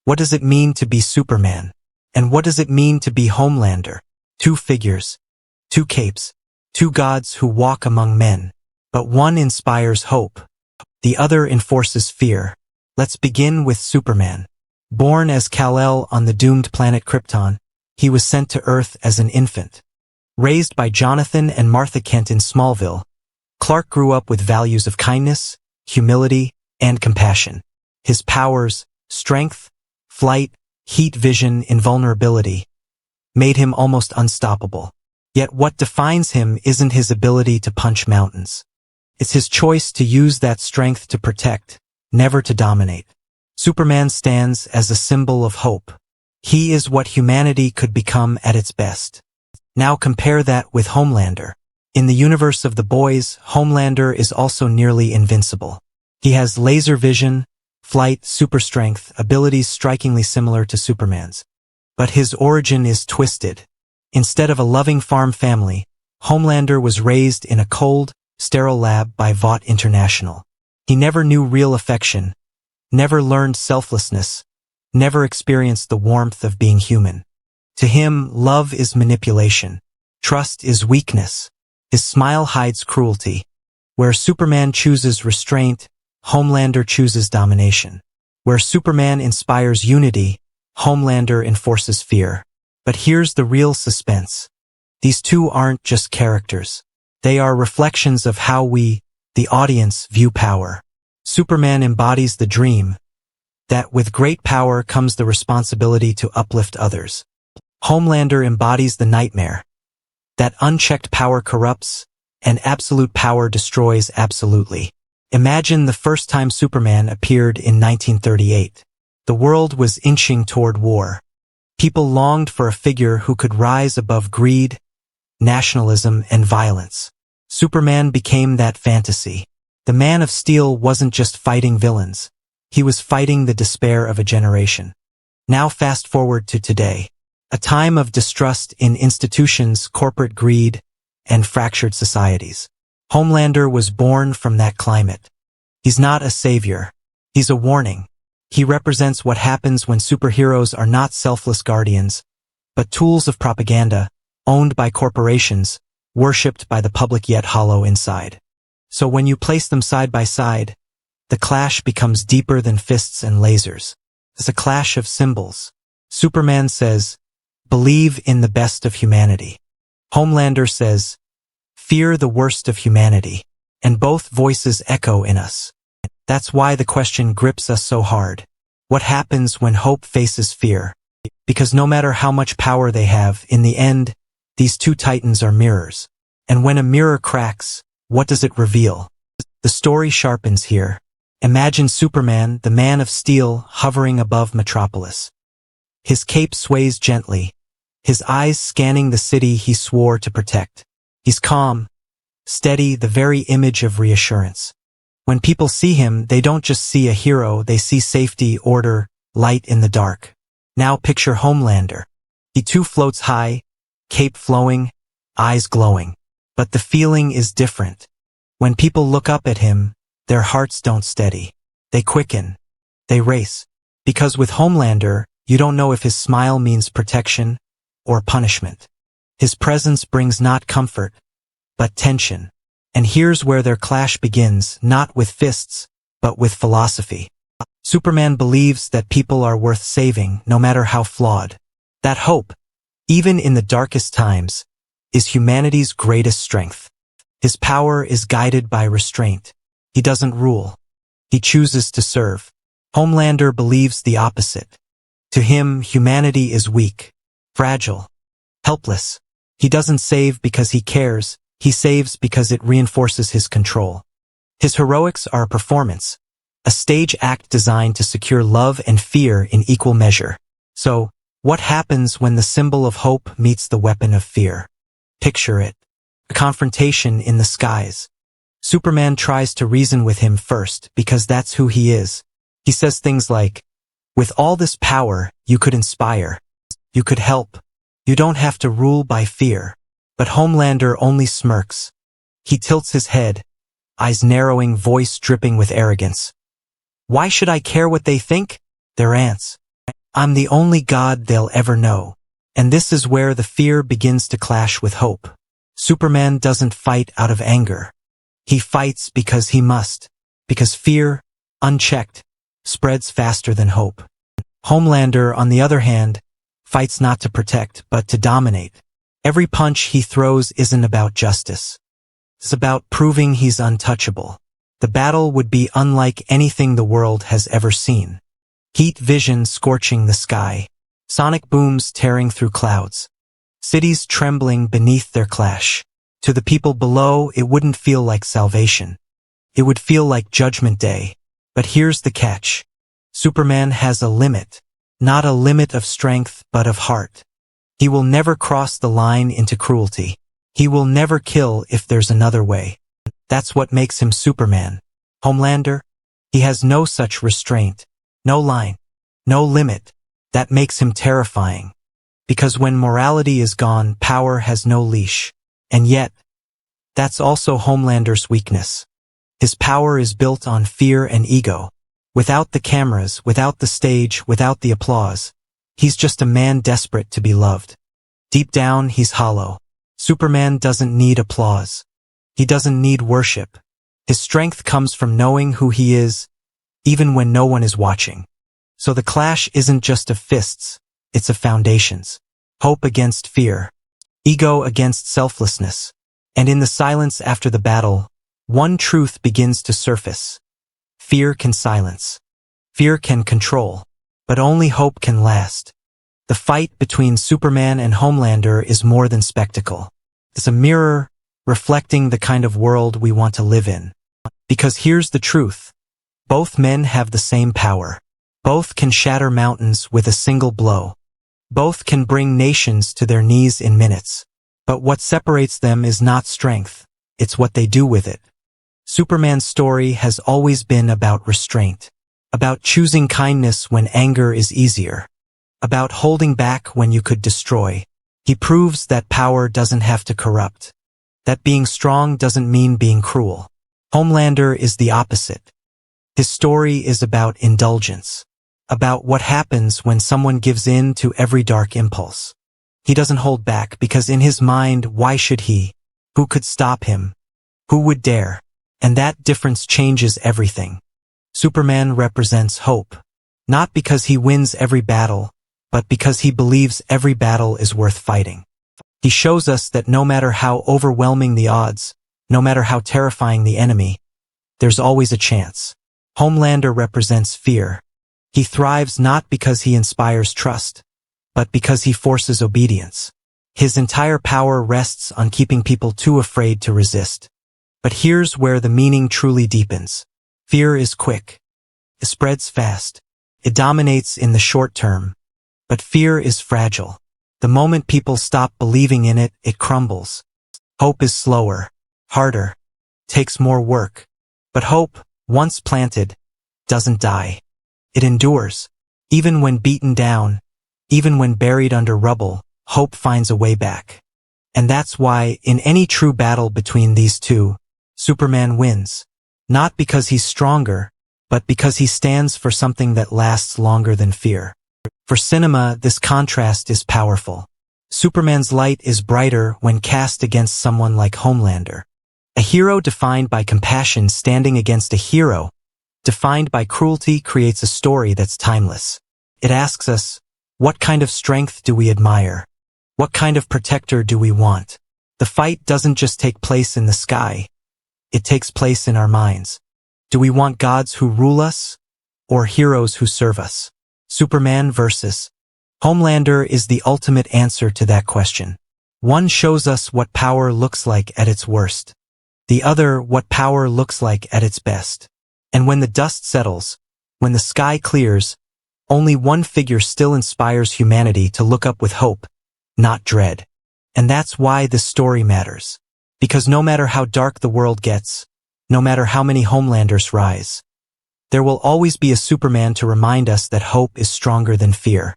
What does it mean to be Superman? And what does it mean to be Homelander? Two figures, two capes, two gods who walk among men. But one inspires hope. The other enforces fear. Let's begin with Superman. Born as Kal-El on the doomed planet Krypton, he was sent to Earth as an infant. Raised by Jonathan and Martha Kent in Smallville, Clark grew up with values of kindness, humility, and compassion. His powers, strength, flight, heat vision, invulnerability, made him almost unstoppable. Yet what defines him isn't his ability to punch mountains. It's his choice to use that strength to protect, never to dominate. Superman stands as a symbol of hope. He is what humanity could become at its best. Now compare that with Homelander. In the universe of The Boys, Homelander is also nearly invincible. He has laser vision, flight, super strength, abilities strikingly similar to Superman's. But his origin is twisted. Instead of a loving farm family, Homelander was raised in a cold, sterile lab by Vought International. He never knew real affection, never learned selflessness, never experienced the warmth of being human. To him, love is manipulation. Trust is weakness. His smile hides cruelty. Where Superman chooses restraint, Homelander chooses domination. Where Superman inspires unity, Homelander enforces fear. But here's the real suspense. These two aren't just characters. They are reflections of how we, the audience, view power. Superman embodies the dream that with great power comes the responsibility to uplift others. Homelander embodies the nightmare that unchecked power corrupts and absolute power destroys absolutely. Imagine the first time Superman appeared in 1938. The world was inching toward war. People longed for a figure who could rise above greed, nationalism, and violence. Superman became that fantasy. The Man of Steel wasn't just fighting villains. He was fighting the despair of a generation. Now fast forward to today. A time of distrust in institutions, corporate greed, and fractured societies. Homelander was born from that climate. He's not a savior. He's a warning. He represents what happens when superheroes are not selfless guardians, but tools of propaganda, owned by corporations, worshipped by the public yet hollow inside. So when you place them side by side, the clash becomes deeper than fists and lasers. It's a clash of symbols. Superman says, "Believe in the best of humanity." Homelander says, "Fear the worst of humanity." And both voices echo in us. That's why the question grips us so hard. What happens when hope faces fear? Because no matter how much power they have, in the end, these two titans are mirrors. And when a mirror cracks, what does it reveal? The story sharpens here. Imagine Superman, the Man of Steel, hovering above Metropolis. His cape sways gently, his eyes scanning the city he swore to protect. He's calm, steady, the very image of reassurance. When people see him, they don't just see a hero, they see safety, order, light in the dark. Now picture Homelander. He too floats high, cape flowing, eyes glowing. But the feeling is different. When people look up at him, their hearts don't steady. They quicken. They race. Because with Homelander, you don't know if his smile means protection or punishment. His presence brings not comfort, but tension. And here's where their clash begins, not with fists, but with philosophy. Superman believes that people are worth saving, no matter how flawed. That hope, even in the darkest times, is humanity's greatest strength. His power is guided by restraint. He doesn't rule. He chooses to serve. Homelander believes the opposite. To him, humanity is weak, fragile, helpless. He doesn't save because he cares. He saves because it reinforces his control. His heroics are a performance, a stage act designed to secure love and fear in equal measure. So, what happens when the symbol of hope meets the weapon of fear? Picture it. A confrontation in the skies. Superman tries to reason with him first because that's who he is. He says things like, "With all this power, you could inspire. You could help. You don't have to rule by fear." But Homelander only smirks. He tilts his head, eyes narrowing, voice dripping with arrogance. "Why should I care what they think? They're ants. I'm the only God they'll ever know. And this is where the fear begins to clash with hope. Superman doesn't fight out of anger. He fights because he must. Because fear, unchecked, spreads faster than hope. Homelander, on the other hand, fights not to protect, but to dominate. Every punch he throws isn't about justice. It's about proving he's untouchable. The battle would be unlike anything the world has ever seen. Heat vision scorching the sky. Sonic booms tearing through clouds. Cities trembling beneath their clash. To the people below, it wouldn't feel like salvation. It would feel like Judgment Day. But here's the catch. Superman has a limit. Not a limit of strength, but of heart. He will never cross the line into cruelty. He will never kill if there's another way. That's what makes him Superman. Homelander? He has no such restraint. No line. No limit. That makes him terrifying. Because when morality is gone, power has no leash. And yet, that's also Homelander's weakness. His power is built on fear and ego. Without the cameras, without the stage, without the applause, he's just a man desperate to be loved. Deep down, he's hollow. Superman doesn't need applause. He doesn't need worship. His strength comes from knowing who he is, even when no one is watching. So the clash isn't just of fists, it's of foundations. Hope against fear. Ego against selflessness. And in the silence after the battle, one truth begins to surface. Fear can silence. Fear can control. But only hope can last. The fight between Superman and Homelander is more than spectacle. It's a mirror reflecting the kind of world we want to live in. Because here's the truth. Both men have the same power. Both can shatter mountains with a single blow. Both can bring nations to their knees in minutes. But what separates them is not strength. It's what they do with it. Superman's story has always been about restraint. About choosing kindness when anger is easier. About holding back when you could destroy. He proves that power doesn't have to corrupt. That being strong doesn't mean being cruel. Homelander is the opposite. His story is about indulgence. About what happens when someone gives in to every dark impulse. He doesn't hold back because in his mind, why should he? Who could stop him? Who would dare? And that difference changes everything. Superman represents hope. Not because he wins every battle, but because he believes every battle is worth fighting. He shows us that no matter how overwhelming the odds, no matter how terrifying the enemy, there's always a chance. Homelander represents fear. He thrives not because he inspires trust, but because he forces obedience. His entire power rests on keeping people too afraid to resist. But here's where the meaning truly deepens. Fear is quick. It spreads fast. It dominates in the short term. But fear is fragile. The moment people stop believing in it, it crumbles. Hope is slower, harder, takes more work. But hope, once planted, doesn't die. It endures. Even when beaten down, even when buried under rubble, hope finds a way back. And that's why, in any true battle between these two, Superman wins. Not because he's stronger, but because he stands for something that lasts longer than fear. For cinema, this contrast is powerful. Superman's light is brighter when cast against someone like Homelander. A hero defined by compassion standing against a hero defined by cruelty creates a story that's timeless. It asks us, what kind of strength do we admire? What kind of protector do we want? The fight doesn't just take place in the sky. It takes place in our minds. Do we want gods who rule us, or heroes who serve us? Superman versus Homelander is the ultimate answer to that question. One shows us what power looks like at its worst. The other, what power looks like at its best. And when the dust settles, when the sky clears, only one figure still inspires humanity to look up with hope, not dread. And that's why this story matters. Because no matter how dark the world gets, no matter how many Homelanders rise, there will always be a Superman to remind us that hope is stronger than fear.